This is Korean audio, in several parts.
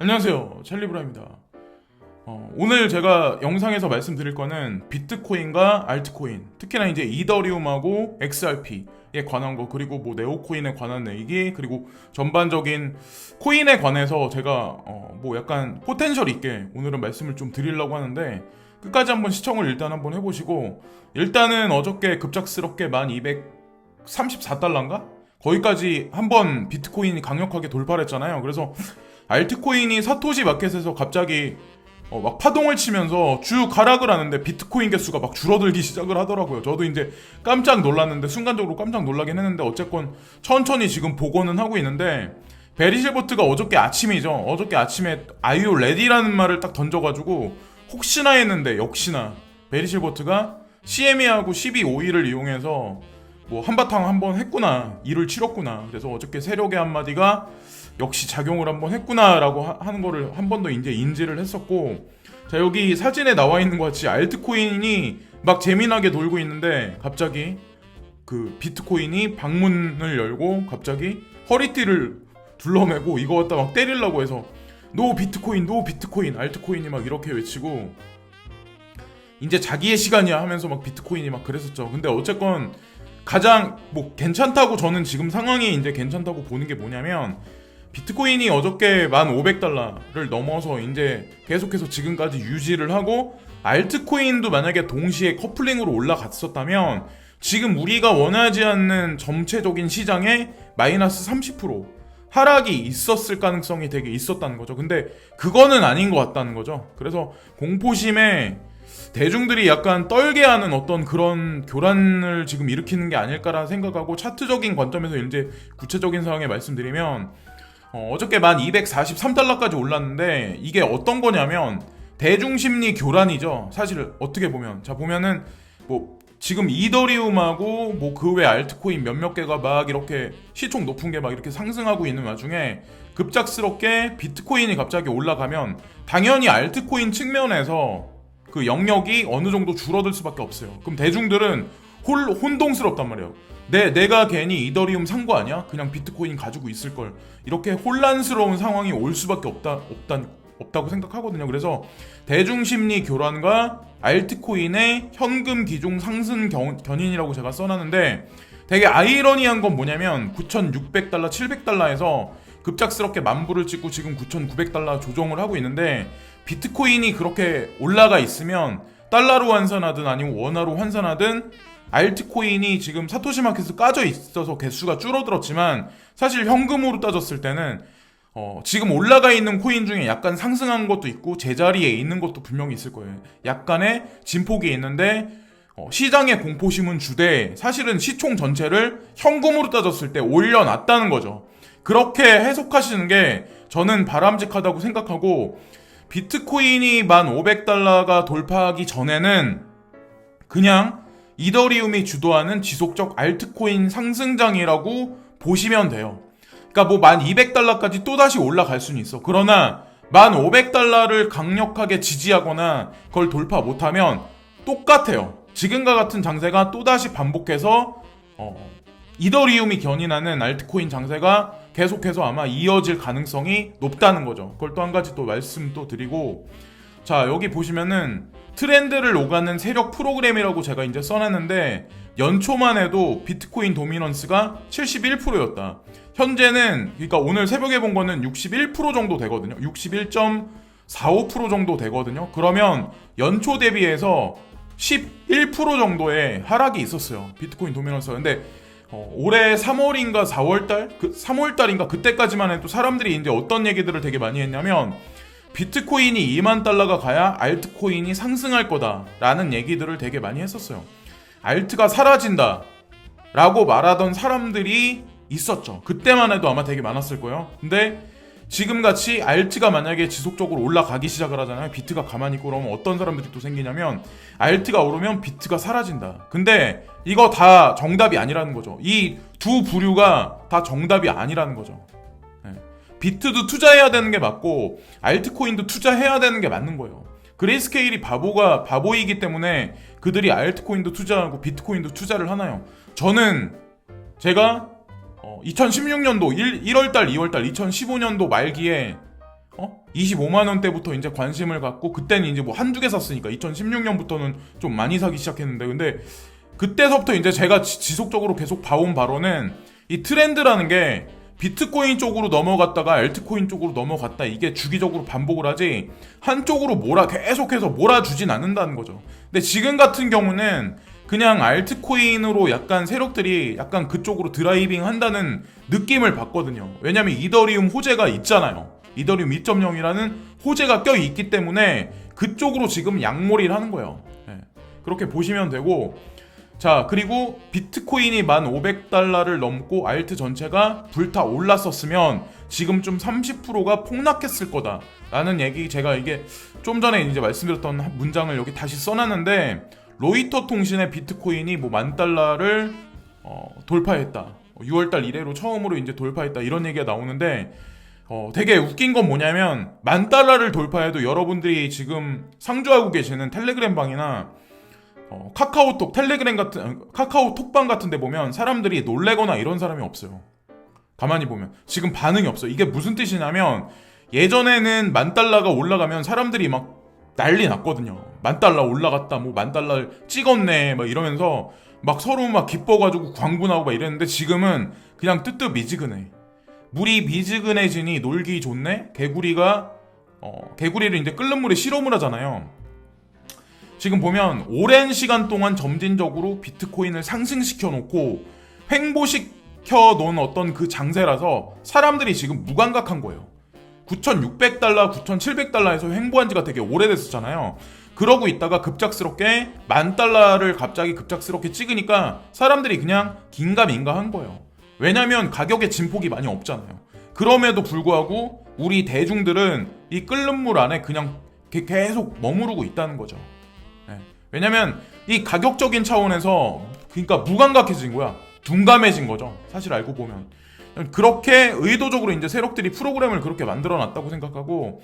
안녕하세요, 찰리브라입니다. 오늘 제가 영상에서 말씀드릴 거는 비트코인과 알트코인, 특히나 이제 이더리움하고 XRP에 관한 거, 그리고 뭐 네오코인에 관한 얘기, 그리고 전반적인 코인에 관해서 제가 뭐 약간 포텐셜 있게 오늘은 말씀을 좀 드리려고 하는데, 끝까지 한번 시청을 일단 한번 해보시고, 일단은 어저께 급작스럽게 1234달러인가? 거기까지 한번 비트코인이 강력하게 돌파를 했잖아요. 그래서 알트코인이 사토시 마켓에서 갑자기 막 파동을 치면서 쭉 하락을 하는데 비트코인 개수가 막 줄어들기 시작을 하더라고요. 저도 이제 깜짝 놀랐는데, 순간적으로 깜짝 놀라긴 했는데, 어쨌건 천천히 지금 복원은 하고 있는데, 베리 실버트가 어저께 아침이죠. 어저께 아침에 Are you ready라는 말을 딱 던져가지고 혹시나 했는데, 역시나 베리 실버트가 CME하고 12.52를 이용해서 뭐 한바탕 한번 했구나, 일을 치렀구나. 그래서 어저께 세력의 한마디가 역시 작용을 한번 했구나라고 하는 거를 한 번 더 이제 인지를 했었고, 자, 여기 사진에 나와 있는 것 같이 알트코인이 막 재미나게 돌고 있는데, 갑자기 그 비트코인이 방문을 열고 갑자기 허리띠를 둘러매고 이거 갖다 막 때리려고 해서 노 비트코인, 노 비트코인, 알트코인이 막 이렇게 외치고 이제 자기의 시간이야 하면서 막 비트코인이 막 그랬었죠. 근데 어쨌건 가장 뭐 괜찮다고, 저는 지금 상황이 이제 괜찮다고 보는 게 뭐냐면, 비트코인이 어저께 1,500달러를 넘어서 이제 계속해서 지금까지 유지를 하고, 알트코인도 만약에 동시에 커플링으로 올라갔었다면 지금 우리가 원하지 않는 전체적인 시장에 마이너스 30% 하락이 있었을 가능성이 되게 있었다는 거죠. 근데 그거는 아닌 것 같다는 거죠. 그래서 공포심에 대중들이 약간 떨게 하는 어떤 그런 교란을 지금 일으키는 게 아닐까라는 생각하고, 차트적인 관점에서 이제 구체적인 상황에 말씀드리면, 어저께 1,243달러까지 올랐는데, 이게 어떤 거냐면 대중심리 교란이죠. 사실 어떻게 보면, 자 보면은 뭐 지금 이더리움하고 뭐 그 외 알트코인 몇몇 개가 막 이렇게 시총 높은 게 막 이렇게 상승하고 있는 와중에 급작스럽게 비트코인이 갑자기 올라가면 당연히 알트코인 측면에서 그 영역이 어느 정도 줄어들 수밖에 없어요. 그럼 대중들은 혼동스럽단 말이에요. 내가 괜히 이더리움 산 거 아니야? 그냥 비트코인 가지고 있을 걸. 이렇게 혼란스러운 상황이 올 수밖에 없다고 생각하거든요. 그래서 대중심리 교란과 알트코인의 현금 기종 상승 견인이라고 제가 써놨는데, 되게 아이러니한 건 뭐냐면 9,600달러, 700달러에서 급작스럽게 만불을 찍고 지금 9,900달러 조정을 하고 있는데, 비트코인이 그렇게 올라가 있으면 달러로 환산하든 아니면 원화로 환산하든 알트코인이 지금 사토시 마켓에서 까져 있어서 개수가 줄어들었지만, 사실 현금으로 따졌을 때는 지금 올라가 있는 코인 중에 약간 상승한 것도 있고 제자리에 있는 것도 분명히 있을 거예요. 약간의 진폭이 있는데 시장의 공포심은 주되 사실은 시총 전체를 현금으로 따졌을 때 올려놨다는 거죠. 그렇게 해석하시는 게 저는 바람직하다고 생각하고, 비트코인이 1,500달러가 돌파하기 전에는 그냥 이더리움이 주도하는 지속적 알트코인 상승장이라고 보시면 돼요. 그러니까 뭐 1,200달러까지 또다시 올라갈 수는 있어. 그러나 1,500달러를 강력하게 지지하거나 그걸 돌파 못하면 똑같아요. 지금과 같은 장세가 또다시 반복해서 이더리움이 견인하는 알트코인 장세가 계속해서 아마 이어질 가능성이 높다는 거죠. 그걸 또 한 가지 또 말씀 또 드리고, 자 여기 보시면은 트렌드를 오가는 세력 프로그램이라고 제가 이제 써놨는데, 연초만 해도 비트코인 도미넌스가 71%였다. 현재는, 그러니까 오늘 새벽에 본 거는 61% 정도 되거든요. 61.45% 정도 되거든요. 그러면 연초 대비해서 11% 정도의 하락이 있었어요, 비트코인 도미넌스가. 근데 올해 3월인가 4월달? 3월달인가 그때까지만 해도 사람들이 이제 어떤 얘기들을 되게 많이 했냐면, 비트코인이 2만 달러가 가야 알트코인이 상승할 거다라는 얘기들을 되게 많이 했었어요. 알트가 사라진다 라고 말하던 사람들이 있었죠. 그때만 해도 아마 되게 많았을 거예요. 근데 지금같이 알트가 만약에 지속적으로 올라가기 시작을 하잖아요. 비트가 가만히 있고 그러면 어떤 사람들이 또 생기냐면, 알트가 오르면 비트가 사라진다. 근데 이거 다 정답이 아니라는 거죠. 이 두 부류가 다 정답이 아니라는 거죠. 비트도 투자해야 되는 게 맞고 알트코인도 투자해야 되는 게 맞는 거예요. 그레이스케일이 바보이기 때문에 그들이 알트코인도 투자하고 비트코인도 투자를 하나요? 저는 제가 2016년도 1월달, 2월달, 2015년도 말기에 25만 원대부터 이제 관심을 갖고, 그때는 이제 뭐 한두 개 샀으니까 2016년부터는 좀 많이 사기 시작했는데, 근데 그때서부터 이제 제가 지속적으로 계속 봐온 바로는 이 트렌드라는 게 비트코인 쪽으로 넘어갔다가 알트코인 쪽으로 넘어갔다, 이게 주기적으로 반복을 하지 한쪽으로 계속해서 몰아주진 않는다는 거죠. 근데 지금 같은 경우는 그냥 알트코인으로 약간 세력들이 약간 그쪽으로 드라이빙 한다는 느낌을 받거든요. 왜냐면 이더리움 호재가 있잖아요. 이더리움 2.0이라는 호재가 껴있기 때문에 그쪽으로 지금 양몰이를 하는 거예요. 네. 그렇게 보시면 되고, 자, 그리고 비트코인이 1,500달러를 넘고 알트 전체가 불타 올랐었으면 지금 좀 30%가 폭락했을 거다 라는 얘기, 제가 이게 좀 전에 이제 말씀드렸던 문장을 여기 다시 써놨는데, 로이터 통신의 비트코인이 뭐 10,000달러를 돌파했다, 6월달 이래로 처음으로 이제 돌파했다, 이런 얘기가 나오는데, 되게 웃긴 건 뭐냐면 10,000달러를 돌파해도 여러분들이 지금 상주하고 계시는 텔레그램 방이나 카카오톡, 텔레그램 같은 카카오톡방 같은 데 보면 사람들이 놀래거나 이런 사람이 없어요. 가만히 보면 지금 반응이 없어요. 이게 무슨 뜻이냐면, 예전에는 10,000달러가 올라가면 사람들이 막 난리 났거든요. 10,000달러 올라갔다, 뭐 10,000달러 찍었네 막 이러면서 막 서로 막 기뻐가지고 광분하고 막 이랬는데, 지금은 그냥 뜨뜻미지근해. 물이 미지근해지니 놀기 좋네? 개구리를 이제 끓는 물에 실험을 하잖아요. 지금 보면 오랜 시간 동안 점진적으로 비트코인을 상승시켜 놓고 횡보시켜 놓은 어떤 그 장세라서 사람들이 지금 무감각한 거예요. 9,600달러, 9,700달러에서 횡보한 지가 되게 오래됐었잖아요. 그러고 있다가 급작스럽게 10,000달러를 갑자기 급작스럽게 찍으니까 사람들이 그냥 긴가민가한 거예요. 왜냐면 가격의 진폭이 많이 없잖아요. 그럼에도 불구하고 우리 대중들은 이 끓는 물 안에 그냥 계속 머무르고 있다는 거죠. 네. 왜냐면 이 가격적인 차원에서 그러니까 무감각해진 거야. 둔감해진 거죠. 사실 알고 보면. 그렇게 의도적으로 이제 세력들이 프로그램을 그렇게 만들어 놨다고 생각하고,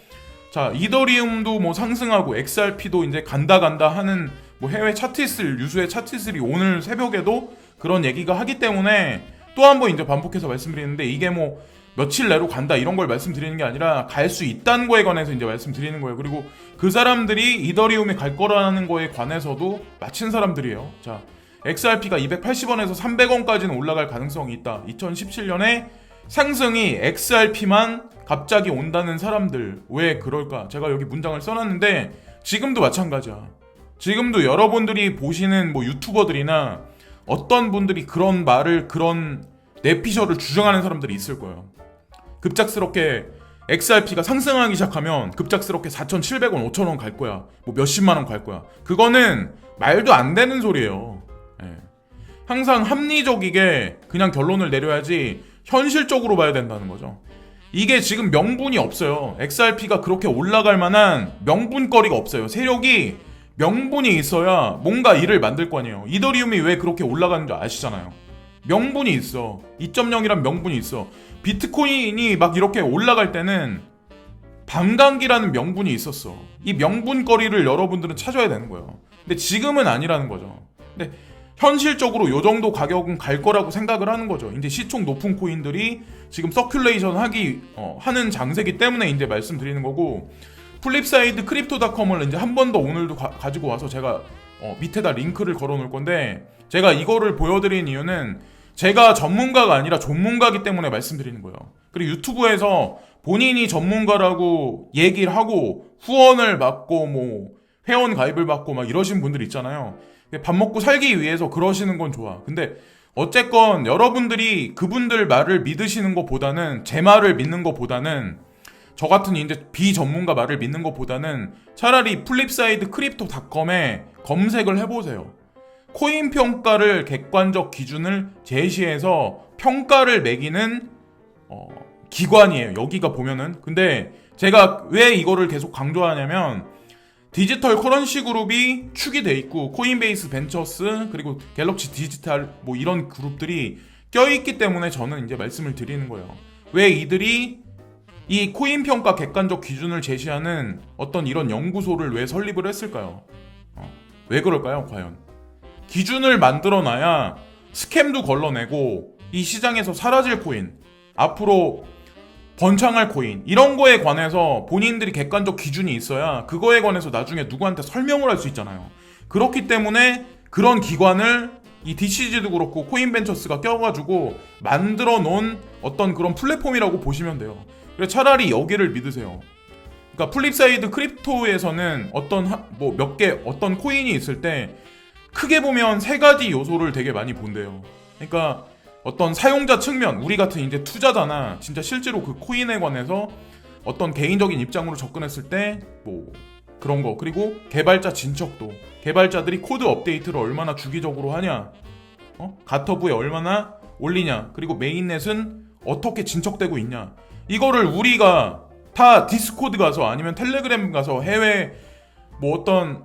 자, 이더리움도 뭐 상승하고 XRP도 이제 간다 하는 뭐 해외 차트슬, 유수의 차트슬이 오늘 새벽에도 그런 얘기가 하기 때문에 또 한 번 이제 반복해서 말씀드리는데, 이게 뭐 며칠 내로 간다 이런 걸 말씀드리는 게 아니라 갈 수 있다는 거에 관해서 이제 말씀드리는 거예요. 그리고 그 사람들이 이더리움이 갈 거라는 거에 관해서도 맞힌 사람들이에요. 자, XRP가 280원에서 300원까지는 올라갈 가능성이 있다. 2017년에 상승이 XRP만 갑자기 온다는 사람들, 왜 그럴까? 제가 여기 문장을 써놨는데, 지금도 마찬가지야. 지금도 여러분들이 보시는 뭐 유튜버들이나 어떤 분들이 그런 말을, 그런 내피셜을 주장하는 사람들이 있을 거예요. 급작스럽게 XRP가 상승하기 시작하면 급작스럽게 4,700원, 5,000원 갈 거야. 뭐 몇십만 원 갈 거야. 그거는 말도 안 되는 소리예요. 예. 항상 합리적이게 그냥 결론을 내려야지 현실적으로 봐야 된다는 거죠. 이게 지금 명분이 없어요. XRP가 그렇게 올라갈 만한 명분거리가 없어요. 세력이 명분이 있어야 뭔가 일을 만들 거 아니에요. 이더리움이 왜 그렇게 올라가는 줄 아시잖아요. 명분이 있어. 2.0이란 명분이 있어. 비트코인이 막 이렇게 올라갈 때는 반감기라는 명분이 있었어. 이 명분거리를 여러분들은 찾아야 되는 거예요. 근데 지금은 아니라는 거죠. 근데 현실적으로 요 정도 가격은 갈 거라고 생각을 하는 거죠. 이제 시총 높은 코인들이 지금 서큘레이션 하는 장세기 때문에 이제 말씀드리는 거고, 플립사이드 크립토닷컴을 이제 한 번 더 오늘도 가지고 와서 제가 밑에다 링크를 걸어 놓을 건데, 제가 이거를 보여드린 이유는 제가 전문가가 아니라 전문가기 때문에 말씀드리는 거예요. 그리고 유튜브에서 본인이 전문가라고 얘기를 하고 후원을 받고 뭐 회원 가입을 받고 막 이러신 분들 있잖아요. 밥 먹고 살기 위해서 그러시는 건 좋아. 근데 어쨌건 여러분들이 그분들 말을 믿으시는 것보다는, 제 말을 믿는 것보다는, 저 같은 이제 비전문가 말을 믿는 것보다는 차라리 플립사이드 크립토닷컴에 검색을 해보세요. 코인 평가를 객관적 기준을 제시해서 평가를 매기는 기관이에요. 여기가 보면은. 근데 제가 왜 이거를 계속 강조하냐면, 디지털 커런시 그룹이 축이 돼 있고 코인베이스 벤처스 그리고 갤럭시 디지털 뭐 이런 그룹들이 껴있기 때문에 저는 이제 말씀을 드리는 거예요. 왜 이들이 이 코인 평가 객관적 기준을 제시하는 어떤 이런 연구소를 왜 설립을 했을까요? 왜 그럴까요, 과연? 기준을 만들어놔야 스캠도 걸러내고 이 시장에서 사라질 코인, 앞으로 번창할 코인 이런 거에 관해서 본인들이 객관적 기준이 있어야 그거에 관해서 나중에 누구한테 설명을 할 수 있잖아요. 그렇기 때문에 그런 기관을 이 DCG도 그렇고 코인벤처스가 껴가지고 만들어 놓은 어떤 그런 플랫폼이라고 보시면 돼요. 그래서 차라리 여기를 믿으세요. 그러니까 플립사이드 크립토에서는 몇 개 어떤 코인이 있을 때 크게 보면 세 가지 요소를 되게 많이 본대요. 그러니까 어떤 사용자 측면, 우리 같은 이제 투자자나 진짜 실제로 그 코인에 관해서 어떤 개인적인 입장으로 접근했을 때 뭐 그런 거, 그리고 개발자 진척도, 개발자들이 코드 업데이트를 얼마나 주기적으로 하냐, 가터브에 얼마나 올리냐, 그리고 메인넷은 어떻게 진척되고 있냐, 이거를 우리가 다 디스코드 가서 아니면 텔레그램 가서 해외 뭐 어떤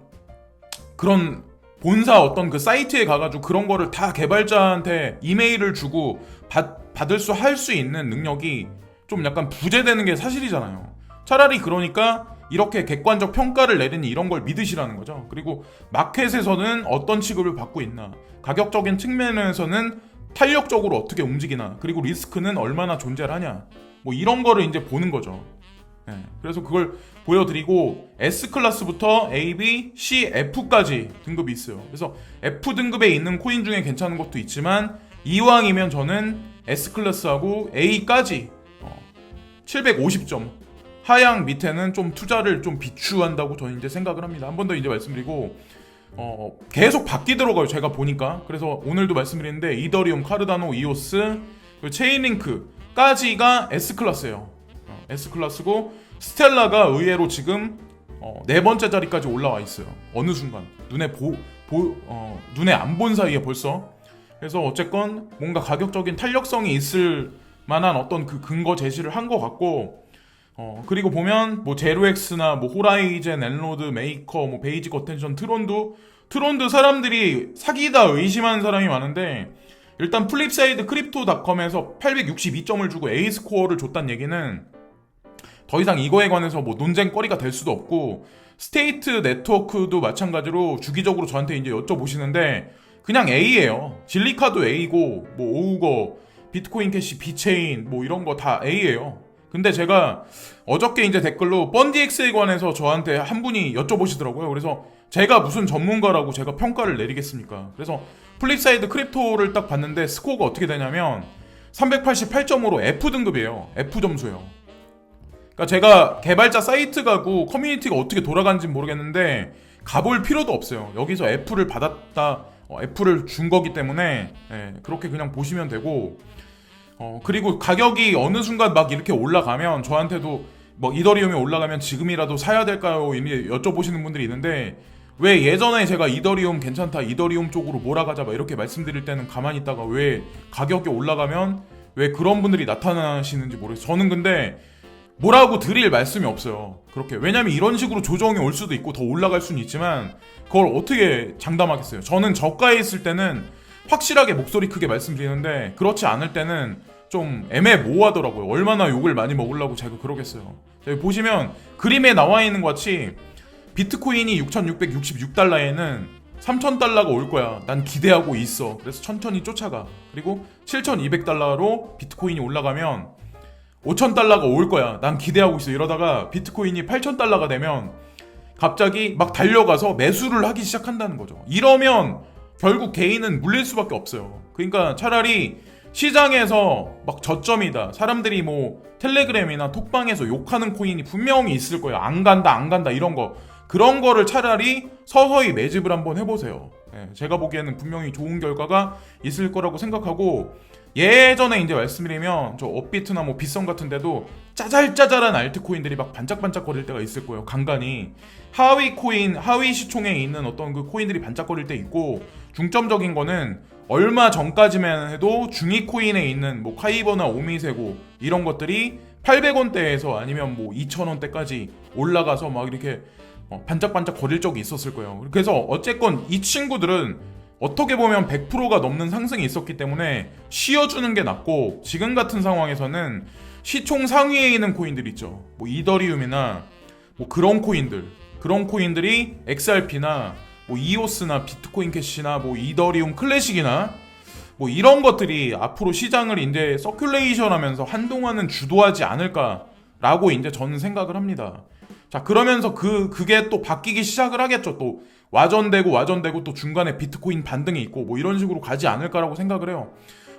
그런 본사 어떤 그 사이트에 가가지고 그런 거를 다 개발자한테 이메일을 주고 할 수 있는 능력이 좀 약간 부재되는 게 사실이잖아요. 차라리 그러니까 이렇게 객관적 평가를 내리니 이런 걸 믿으시라는 거죠. 그리고 마켓에서는 어떤 취급을 받고 있나, 가격적인 측면에서는 탄력적으로 어떻게 움직이나, 그리고 리스크는 얼마나 존재를 하냐, 뭐 이런 거를 이제 보는 거죠. 네, 그래서 그걸 보여드리고 S클래스부터 A, B, C, F까지 등급이 있어요. 그래서 F 등급에 있는 코인 중에 괜찮은 것도 있지만 이왕이면 저는 S클래스하고 A까지 750점 하향 밑에는 좀 투자를 좀 비추한다고 저는 이제 생각을 합니다. 한 번 더 이제 말씀드리고 계속 바뀌더라고요, 제가 보니까. 그래서 오늘도 말씀드리는데 이더리움, 카르다노, 이오스, 체인링크까지가 S클래스예요. S클래스고 스텔라가 의외로 지금 네 번째 자리까지 올라와 있어요. 어느 순간 눈에 안 본 사이에 벌써. 그래서 어쨌건 뭔가 가격적인 탄력성이 있을 만한 어떤 그 근거 제시를 한 것 같고, 그리고 보면 뭐 제로엑스나 뭐 호라이젠, 엔로드, 메이커, 뭐 베이직 어텐션, 트론드 사람들이 사기다 의심하는 사람이 많은데, 일단 플립사이드 크립토닷컴에서 862점을 주고 A 스코어를 줬다는 얘기는 더 이상 이거에 관해서 뭐 논쟁거리가 될 수도 없고, 스테이트 네트워크도 마찬가지로 주기적으로 저한테 이제 여쭤보시는데 그냥 A예요. 진리카도 A고, 뭐 오우거, 비트코인 캐시, 비체인 뭐 이런 거 다 A예요. 근데 제가 어저께 이제 댓글로 펀디엑스에 관해서 저한테 한 분이 여쭤보시더라고요. 그래서 제가 무슨 전문가라고 제가 평가를 내리겠습니까? 그래서 플립사이드 크립토를 딱 봤는데 스코어가 어떻게 되냐면 388점으로 F 등급이에요. F 점수예요. 그러니까 제가 개발자 사이트 가고 커뮤니티가 어떻게 돌아가는지 모르겠는데 가볼 필요도 없어요. 여기서 F를 받았다, F를 준 거기 때문에 그렇게 그냥 보시면 되고, 그리고 가격이 어느 순간 막 이렇게 올라가면 저한테도 뭐 이더리움이 올라가면 지금이라도 사야 될까요? 이미 여쭤보시는 분들이 있는데, 왜 예전에 제가 이더리움 괜찮다, 이더리움 쪽으로 몰아가자 막 이렇게 말씀드릴 때는 가만히 있다가 왜 가격이 올라가면 왜 그런 분들이 나타나시는지 모르겠어요. 저는 근데 뭐라고 드릴 말씀이 없어요. 그렇게. 왜냐면 이런 식으로 조정이 올 수도 있고 더 올라갈 수는 있지만 그걸 어떻게 장담하겠어요. 저는 저가에 있을 때는 확실하게 목소리 크게 말씀드리는데 그렇지 않을 때는 좀 애매모호하더라고요. 얼마나 욕을 많이 먹으려고 제가 그러겠어요. 보시면 그림에 나와 있는 것 같이 비트코인이 6,666달러에는 3,000달러가 올 거야. 난 기대하고 있어. 그래서 천천히 쫓아가. 그리고 7,200달러로 비트코인이 올라가면 5,000달러가 올 거야. 난 기대하고 있어. 이러다가 비트코인이 8,000달러가 되면 갑자기 막 달려가서 매수를 하기 시작한다는 거죠. 이러면 결국 개인은 물릴 수밖에 없어요. 그러니까 차라리 시장에서 막 저점이다, 사람들이 뭐 텔레그램이나 톡방에서 욕하는 코인이 분명히 있을 거예요. 안 간다 이런 거, 그런 거를 차라리 서서히 매집을 한번 해보세요. 제가 보기에는 분명히 좋은 결과가 있을 거라고 생각하고, 예전에 이제 말씀드리면 저 업비트나 뭐 빗썸 같은 데도 짜잘짜잘한 알트코인들이 막 반짝반짝 거릴 때가 있을 거예요. 간간히 하위 코인, 하위 시총에 있는 어떤 그 코인들이 반짝거릴 때 있고, 중점적인 거는 얼마 전까지만 해도 중위 코인에 있는 뭐 카이버나 오미세고 이런 것들이 800원대에서 아니면 뭐 2,000원대까지 올라가서 막 이렇게 반짝반짝 거릴 적이 있었을 거예요. 그래서 어쨌건 이 친구들은 어떻게 보면 100%가 넘는 상승이 있었기 때문에 쉬어주는 게 낫고, 지금 같은 상황에서는 시총 상위에 있는 코인들 있죠. 뭐 이더리움이나 뭐 그런 코인들이 XRP나 뭐 이오스나 비트코인 캐시나 뭐 이더리움 클래식이나 뭐 이런 것들이 앞으로 시장을 이제 서큘레이션 하면서 한동안은 주도하지 않을까라고 이제 저는 생각을 합니다. 자, 그러면서 그게 또 바뀌기 시작을 하겠죠. 또 와전되고 또 중간에 비트코인 반등이 있고 뭐 이런 식으로 가지 않을까라고 생각을 해요.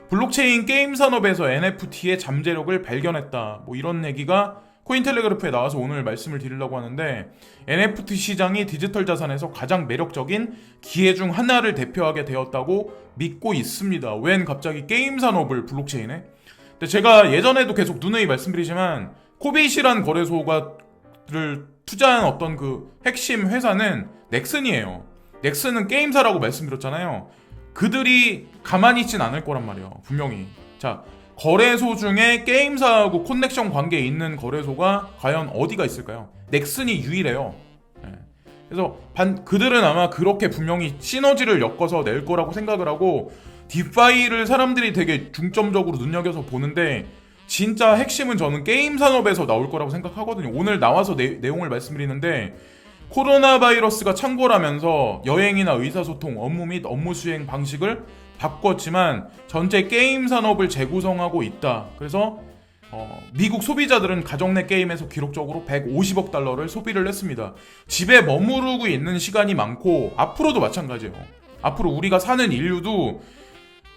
블록체인 게임 산업에서 NFT의 잠재력을 발견했다. 뭐 이런 얘기가 코인텔레그래프에 나와서 오늘 말씀을 드리려고 하는데, NFT 시장이 디지털 자산에서 가장 매력적인 기회 중 하나를 대표하게 되었다고 믿고 있습니다. 웬 갑자기 게임 산업을 블록체인에? 근데 제가 예전에도 계속 누누이 말씀드리지만 코빗이란 거래소가를 투자한 어떤 그 핵심 회사는 넥슨이에요. 넥슨은 게임사라고 말씀드렸잖아요. 그들이 가만히 있진 않을 거란 말이에요. 분명히. 자, 거래소 중에 게임사하고 커넥션 관계에 있는 거래소가 과연 어디가 있을까요? 넥슨이 유일해요. 그래서 그들은 아마 그렇게 분명히 시너지를 엮어서 낼 거라고 생각을 하고, 디파이를 사람들이 되게 중점적으로 눈여겨서 보는데 진짜 핵심은 저는 게임 산업에서 나올 거라고 생각하거든요. 오늘 나와서 내용을 말씀드리는데, 코로나 바이러스가 창궐하면서 여행이나 의사소통, 업무 및 업무 수행 방식을 바꿨지만 전체 게임 산업을 재구성하고 있다. 그래서 미국 소비자들은 가정 내 게임에서 기록적으로 150억 달러를 소비를 했습니다. 집에 머무르고 있는 시간이 많고, 앞으로도 마찬가지예요. 앞으로 우리가 사는 인류도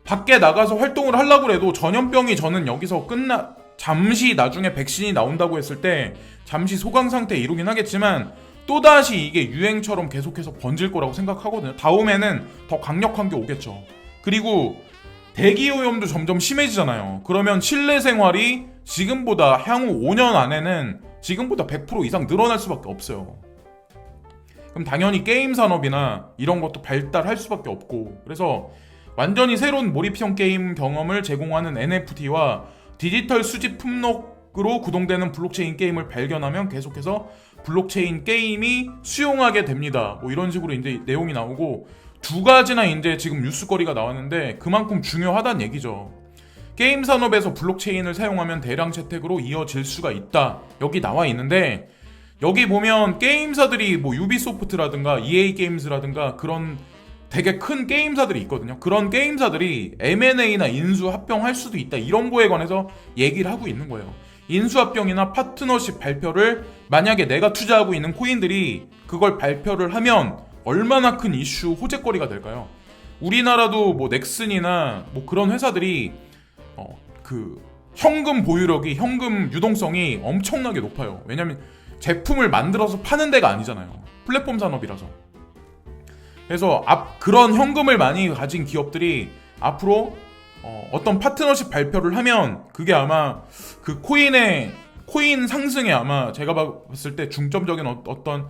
밖에 나가서 활동을 하려고 해도 전염병이 저는 여기서 잠시 나중에 백신이 나온다고 했을 때 잠시 소강 상태에 이루긴 하겠지만 또다시 이게 유행처럼 계속해서 번질 거라고 생각하거든요. 다음에는 더 강력한 게 오겠죠. 그리고 대기오염도 점점 심해지잖아요. 그러면 실내 생활이 지금보다 향후 5년 안에는 지금보다 100% 이상 늘어날 수밖에 없어요. 그럼 당연히 게임 산업이나 이런 것도 발달할 수밖에 없고, 그래서 완전히 새로운 몰입형 게임 경험을 제공하는 NFT와 디지털 수집 품목으로 구동되는 블록체인 게임을 발견하면 계속해서 블록체인 게임이 수용하게 됩니다. 뭐 이런 식으로 이제 내용이 나오고, 두 가지나 이제 지금 뉴스거리가 나왔는데 그만큼 중요하다는 얘기죠. 게임 산업에서 블록체인을 사용하면 대량 채택으로 이어질 수가 있다. 여기 나와 있는데, 여기 보면 게임사들이 뭐 유비소프트라든가 EA 게임즈라든가 그런 되게 큰 게임사들이 있거든요. 그런 게임사들이 M&A나 인수 합병할 수도 있다. 이런 거에 관해서 얘기를 하고 있는 거예요. 인수합병이나 파트너십 발표를 만약에 내가 투자하고 있는 코인들이 그걸 발표를 하면 얼마나 큰 이슈 호재거리가 될까요? 우리나라도 뭐 넥슨이나 뭐 그런 회사들이 그 현금 보유력이, 현금 유동성이 엄청나게 높아요. 왜냐면 제품을 만들어서 파는 데가 아니잖아요. 플랫폼 산업이라서. 그래서 그런 현금을 많이 가진 기업들이 앞으로 어떤 파트너십 발표를 하면 그게 아마 그 코인 상승에 아마 제가 봤을 때 중점적인 어떤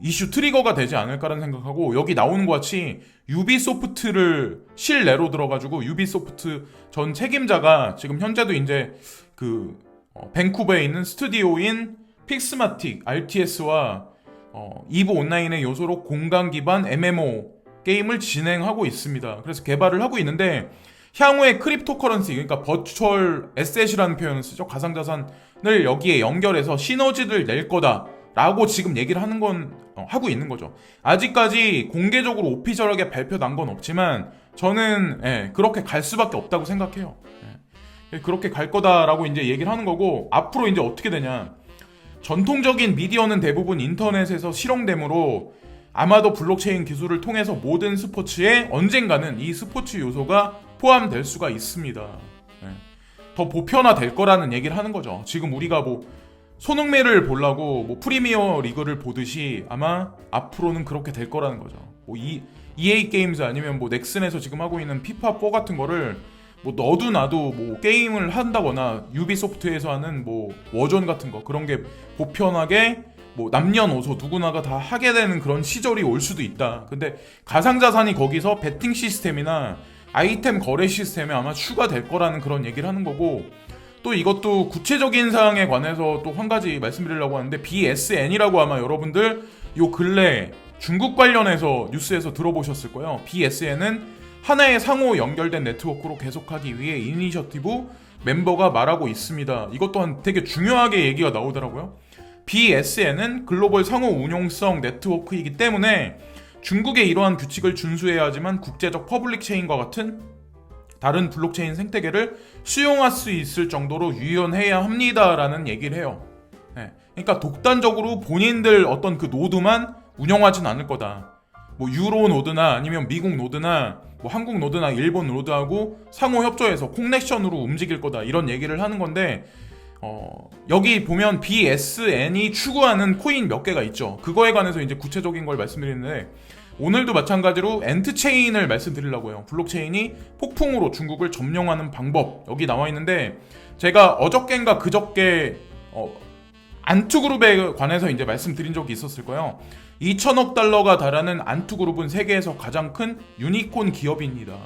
이슈 트리거가 되지 않을까라는 생각하고, 여기 나오는 것 같이 유비소프트를 실내로 들어가지고 유비소프트 전 책임자가 지금 현재도 이제 그 밴쿠버에 있는 스튜디오인 픽스마틱 RTS와 이브 온라인의 요소로 공간 기반 MMO 게임을 진행하고 있습니다. 그래서 개발을 하고 있는데, 향후에 크립토 커런시, 그러니까 버추얼 에셋이라는 표현을 쓰죠. 가상자산을 여기에 연결해서 시너지를 낼 거다라고 지금 얘기를 하는 건 하고 있는 거죠. 아직까지 공개적으로 오피셜하게 발표난 건 없지만 저는 그렇게 갈 수밖에 없다고 생각해요. 그렇게 갈 거다라고 이제 얘기를 하는 거고, 앞으로 이제 어떻게 되냐? 전통적인 미디어는 대부분 인터넷에서 실행되므로 아마도 블록체인 기술을 통해서 모든 스포츠에 언젠가는 이 스포츠 요소가 포함될 수가 있습니다. 더 보편화될 거라는 얘기를 하는 거죠. 지금 우리가 뭐 손흥민을 보려고 뭐 프리미어 리그를 보듯이 아마 앞으로는 그렇게 될 거라는 거죠. 뭐 EA 게임즈 아니면 뭐 넥슨에서 지금 하고 있는 피파4 같은 거를 뭐 너도 나도 뭐 게임을 한다거나 유비소프트에서 하는 뭐 워존 같은 거, 그런 게 보편하게 뭐 남녀노소 누구나가 다 하게 되는 그런 시절이 올 수도 있다. 근데 가상자산이 거기서 베팅 시스템이나 아이템 거래 시스템에 아마 추가될 거라는 그런 얘기를 하는 거고, 또 이것도 구체적인 사항에 관해서 또 한 가지 말씀드리려고 하는데, BSN이라고 아마 여러분들 요 근래 중국 관련해서 뉴스에서 들어보셨을 거예요. BSN은 하나의 상호 연결된 네트워크로 계속하기 위해 이니셔티브 멤버가 말하고 있습니다. 이것 또한 되게 중요하게 얘기가 나오더라고요. BSN은 글로벌 상호 운용성 네트워크이기 때문에 중국의 이러한 규칙을 준수해야 하지만 국제적 퍼블릭 체인과 같은 다른 블록체인 생태계를 수용할 수 있을 정도로 유연해야 합니다라는 얘기를 해요. 그러니까 독단적으로 본인들 어떤 그 노드만 운영하진 않을 거다. 뭐 유로 노드나 아니면 미국 노드나 뭐 한국 노드나 일본 노드하고 상호 협조해서 콩넥션으로 움직일 거다, 이런 얘기를 하는 건데, 여기 보면 BSN이 추구하는 코인 몇 개가 있죠. 그거에 관해서 이제 구체적인 걸 말씀드리는데, 오늘도 마찬가지로 엔트체인을 말씀드리려고 해요. 블록체인이 폭풍으로 중국을 점령하는 방법, 여기 나와 있는데, 제가 어저께인가 그저께 안투그룹에 관해서 이제 말씀드린 적이 있었을 거예요. 2천억 달러가 달하는 안투그룹은 세계에서 가장 큰 유니콘 기업입니다.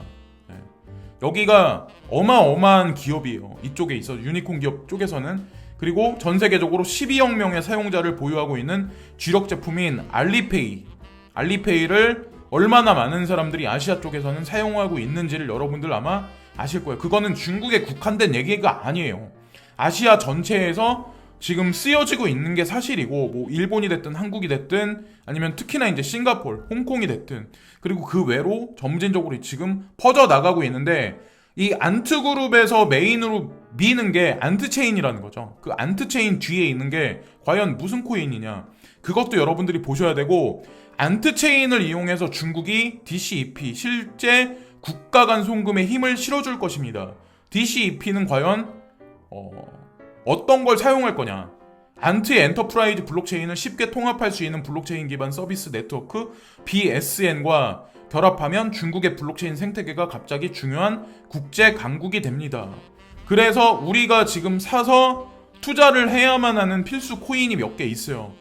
여기가 어마어마한 기업이에요. 이쪽에 있어, 유니콘 기업 쪽에서는. 그리고 전 세계적으로 12억 명의 사용자를 보유하고 있는 주력 제품인 알리페이를 얼마나 많은 사람들이 아시아 쪽에서는 사용하고 있는지를 여러분들 아마 아실 거예요. 그거는 중국에 국한된 얘기가 아니에요. 아시아 전체에서 지금 쓰여지고 있는 게 사실이고, 뭐 일본이 됐든 한국이 됐든 아니면 특히나 이제 싱가포르, 홍콩이 됐든, 그리고 그 외로 점진적으로 지금 퍼져 나가고 있는데, 이 안트그룹에서 메인으로 미는 게 안트체인이라는 거죠. 그 안트체인 뒤에 있는 게 과연 무슨 코인이냐, 그것도 여러분들이 보셔야 되고, 안트체인을 이용해서 중국이 DCEP, 실제 국가 간 송금에 힘을 실어줄 것입니다. DCEP는 과연 어떤 걸 사용할 거냐. 안트 엔터프라이즈 블록체인을 쉽게 통합할 수 있는 블록체인 기반 서비스 네트워크 BSN과 결합하면 중국의 블록체인 생태계가 갑자기 중요한 국제 강국이 됩니다. 그래서 우리가 지금 사서 투자를 해야만 하는 필수 코인이 몇 개 있어요.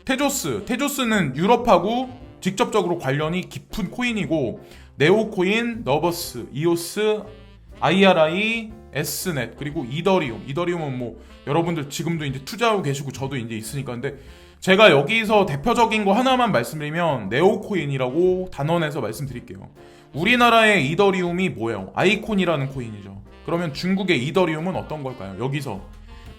테조스는 유럽하고 직접적으로 관련이 깊은 코인이고, 네오코인, 너버스, 이오스, IRI, S넷, 그리고 이더리움은 뭐 여러분들 지금도 이제 투자하고 계시고 저도 이제 있으니까. 근데 제가 여기서 대표적인 거 하나만 말씀드리면 네오코인이라고 단언해서 말씀드릴게요. 우리나라의 이더리움이 뭐예요? 아이콘이라는 코인이죠. 그러면 중국의 이더리움은 어떤 걸까요? 여기서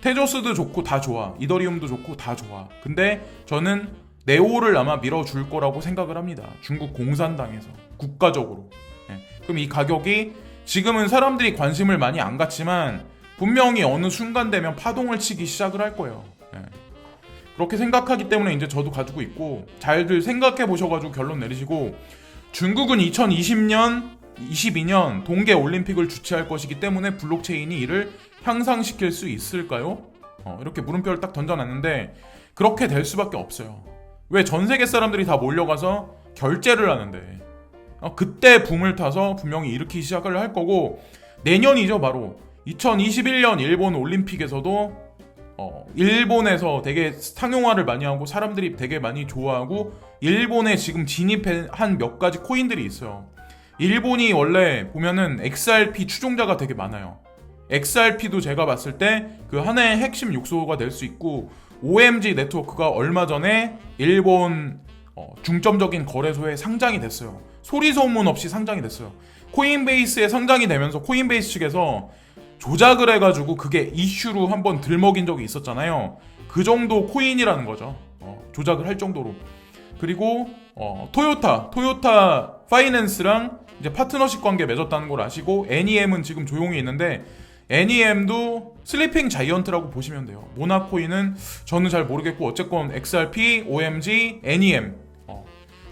테조스도 좋고 다 좋아, 이더리움도 좋고 다 좋아. 근데 저는 네오를 아마 밀어줄 거라고 생각을 합니다. 중국 공산당에서 국가적으로. 그럼 이 가격이 지금은 사람들이 관심을 많이 안 갖지만 분명히 어느 순간 되면 파동을 치기 시작을 할 거예요. 그렇게 생각하기 때문에 이제 저도 가지고 있고, 잘들 생각해 보셔가지고 결론 내리시고, 중국은 2020년, 22년 동계 올림픽을 주최할 것이기 때문에 블록체인이 이를 향상시킬 수 있을까요? 이렇게 물음표를 딱 던져놨는데, 그렇게 될 수밖에 없어요. 왜? 전 세계 사람들이 다 몰려가서 결제를 하는데, 그때 붐을 타서 분명히 일으키기 시작을 할 거고, 내년이죠. 바로 2021년 일본 올림픽에서도 일본에서 되게 상용화를 많이 하고 사람들이 되게 많이 좋아하고, 일본에 지금 진입한 몇 가지 코인들이 있어요. 일본이 원래 보면은 XRP 추종자가 되게 많아요. XRP도 제가 봤을 때 그 하나의 핵심 요소가 될 수 있고, OMG 네트워크가 얼마 전에 일본 중점적인 거래소에 상장이 됐어요. 소리 소문 없이 상장이 됐어요. 코인베이스에 상장이 되면서 코인베이스 측에서 조작을 해가지고 그게 이슈로 한번 들먹인 적이 있었잖아요. 그 정도 코인이라는 거죠. 조작을 할 정도로. 그리고 토요타 파이낸스랑 이제 파트너십 관계 맺었다는 걸 아시고, NEM은 지금 조용히 있는데, NEM도 슬리핑 자이언트라고 보시면 돼요. 모나코인은 저는 잘 모르겠고, 어쨌건 XRP, OMG, NEM,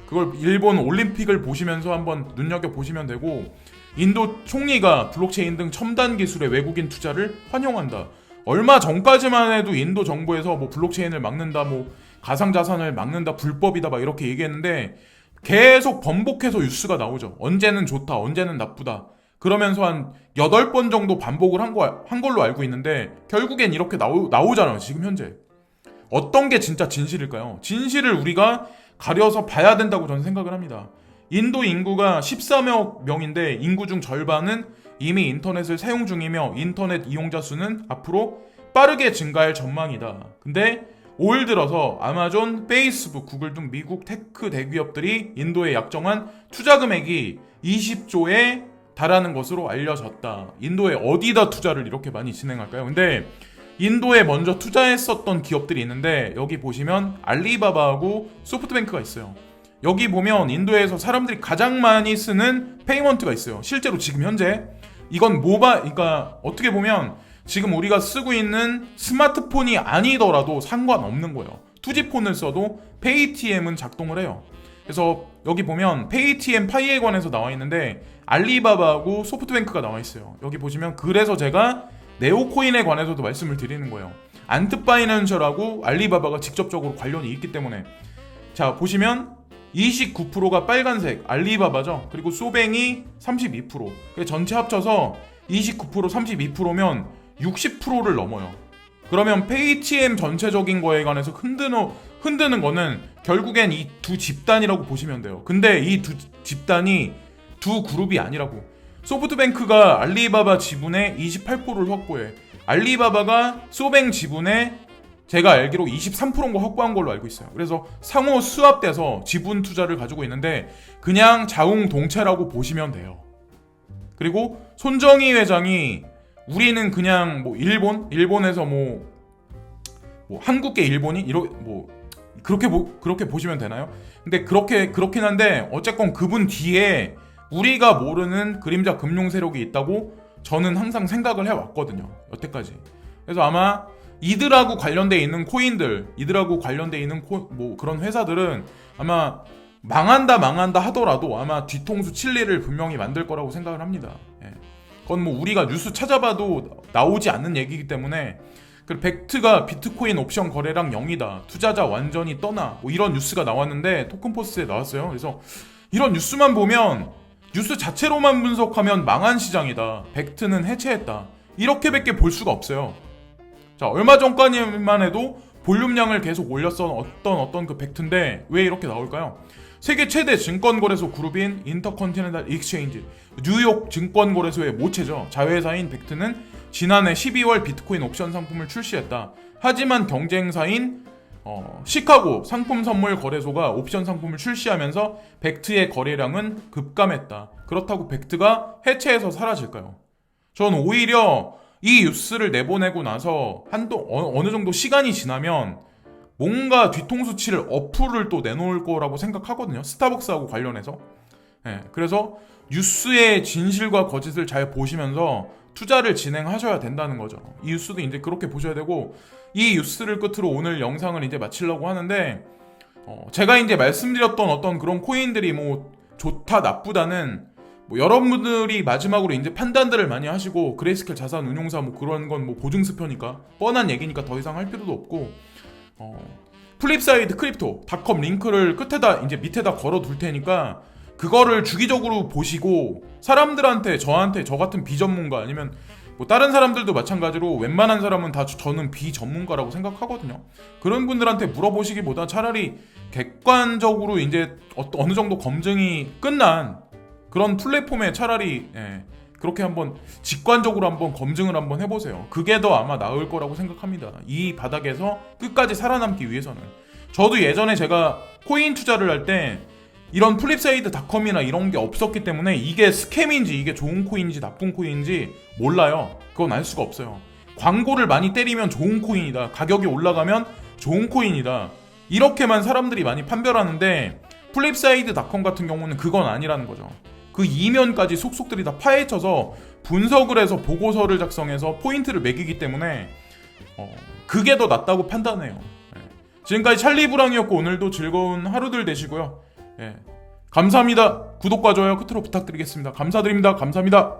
그걸 일본 올림픽을 보시면서 한번 눈여겨보시면 되고, 인도 총리가 블록체인 등 첨단 기술의 외국인 투자를 환영한다. 얼마 전까지만 해도 인도 정부에서 뭐 블록체인을 막는다, 뭐 가상자산을 막는다, 불법이다 막 이렇게 얘기했는데, 계속 번복해서 뉴스가 나오죠. 언제는 좋다, 언제는 나쁘다. 그러면서 한 8번 정도 반복을 한 걸로 알고 있는데, 결국엔 이렇게 나오잖아요. 지금 현재 어떤 게 진짜 진실일까요? 진실을 우리가 가려서 봐야 된다고 저는 생각을 합니다. 인도 인구가 14억 명인데 인구 중 절반은 이미 인터넷을 사용 중이며, 인터넷 이용자 수는 앞으로 빠르게 증가할 전망이다. 근데 올 들어서 아마존, 페이스북, 구글 등 미국 테크 대기업들이 인도에 약정한 투자 금액이 20조에 달하는 것으로 알려졌다. 인도에 어디다 투자를 이렇게 많이 진행할까요? 근데 인도에 먼저 투자했었던 기업들이 있는데, 여기 보시면 알리바바하고 소프트뱅크가 있어요. 여기 보면 인도에서 사람들이 가장 많이 쓰는 페이먼트가 있어요. 실제로 지금 현재 이건 그러니까 어떻게 보면 지금 우리가 쓰고 있는 스마트폰이 아니더라도 상관없는 거예요. 투지폰을 써도 페이티엠은 작동을 해요. 그래서 여기 보면 페이티엠 파이에 관해서 나와 있는데 알리바바하고 소프트뱅크가 나와 있어요. 여기 보시면 그래서 제가 네오코인에 관해서도 말씀을 드리는 거예요. 안트파이낸셜하고 알리바바가 직접적으로 관련이 있기 때문에. 자, 보시면 29%가 빨간색 알리바바죠. 그리고 소뱅이 32%. 전체 합쳐서 29% 32%면 60%를 넘어요. 그러면 페이티엠 전체적인 거에 관해서 흔드는 거는 결국엔 이 두 집단이라고 보시면 돼요. 근데 이 두 집단이 두 그룹이 아니라고. 소프트뱅크가 알리바바 지분의 28%를 확보해. 알리바바가 소뱅 지분의 제가 알기로 23%인 거 확보한 걸로 알고 있어요. 그래서 상호 수합돼서 지분 투자를 가지고 있는데 그냥 자웅동체라고 보시면 돼요. 그리고 손정희 회장이 우리는 그냥 뭐 일본에서 뭐 한국계 일본이 그렇게 보시면 되나요? 근데 그렇긴 한데 어쨌건 그분 뒤에 우리가 모르는 그림자 금융 세력이 있다고 저는 항상 생각을 해왔거든요. 여태까지. 그래서 아마 이들하고 관련돼 있는 코인들, 이들하고 관련돼 있는 뭐 그런 회사들은 아마 망한다 하더라도 아마 뒤통수 칠 일을 분명히 만들 거라고 생각을 합니다. 예. 그건 뭐 우리가 뉴스 찾아봐도 나오지 않는 얘기이기 때문에. 그리고 벡트가 비트코인 옵션 거래량 0이다. 투자자 완전히 떠나. 뭐 이런 뉴스가 나왔는데 토큰포스트에 나왔어요. 그래서 이런 뉴스만 보면 뉴스 자체로만 분석하면 망한 시장이다. 벡트는 해체했다. 이렇게밖에 볼 수가 없어요. 자, 얼마 전까지만 해도 볼륨량을 계속 올렸던 어떤 그 벡트인데 왜 이렇게 나올까요? 세계 최대 증권거래소 그룹인 인터컨티넨탈 익스체인지, 뉴욕 증권거래소의 모체죠. 자회사인 벡트는 지난해 12월 비트코인 옵션 상품을 출시했다. 하지만 경쟁사인 시카고 상품 선물 거래소가 옵션 상품을 출시하면서 벡트의 거래량은 급감했다. 그렇다고 벡트가 해체해서 사라질까요? 저는 오히려 이 뉴스를 내보내고 나서 어느 정도 시간이 지나면 뭔가 뒤통수 칠 어플을 또 내놓을 거라고 생각하거든요. 스타벅스하고 관련해서. 네, 그래서 뉴스의 진실과 거짓을 잘 보시면서 투자를 진행하셔야 된다는 거죠. 이 뉴스도 이제 그렇게 보셔야 되고, 이 뉴스를 끝으로 오늘 영상을 이제 마치려고 하는데, 제가 이제 말씀드렸던 어떤 그런 코인들이 뭐 좋다 나쁘다는 뭐 여러분들이 마지막으로 이제 판단들을 많이 하시고, 그레이스켈 자산 운용사 뭐 그런 건 뭐 보증수표니까 뻔한 얘기니까 더 이상 할 필요도 없고, 플립사이드 크립토 닷컴 링크를 밑에다 걸어 둘 테니까 그거를 주기적으로 보시고 사람들한테 저 같은 비전문가 아니면 뭐 다른 사람들도 마찬가지로 웬만한 사람은 다 저는 비전문가라고 생각하거든요. 그런 분들한테 물어보시기보다 차라리 객관적으로 이제 어느 정도 검증이 끝난 그런 플랫폼에 차라리 그렇게 한번 직관적으로 한번 검증을 한번 해보세요. 그게 더 아마 나을 거라고 생각합니다. 이 바닥에서 끝까지 살아남기 위해서는. 저도 예전에 제가 코인 투자를 할 때 이런 플립사이드닷컴이나 이런 게 없었기 때문에 이게 스캠인지 이게 좋은 코인인지 나쁜 코인인지 몰라요. 그건 알 수가 없어요. 광고를 많이 때리면 좋은 코인이다. 가격이 올라가면 좋은 코인이다. 이렇게만 사람들이 많이 판별하는데 플립사이드닷컴 같은 경우는 그건 아니라는 거죠. 그 이면까지 속속들이 다 파헤쳐서 분석을 해서 보고서를 작성해서 포인트를 매기기 때문에 그게 더 낫다고 판단해요. 지금까지 찰리브랑이었고 오늘도 즐거운 하루들 되시고요. 감사합니다. 구독과 좋아요 끝으로 부탁드리겠습니다. 감사드립니다. 감사합니다.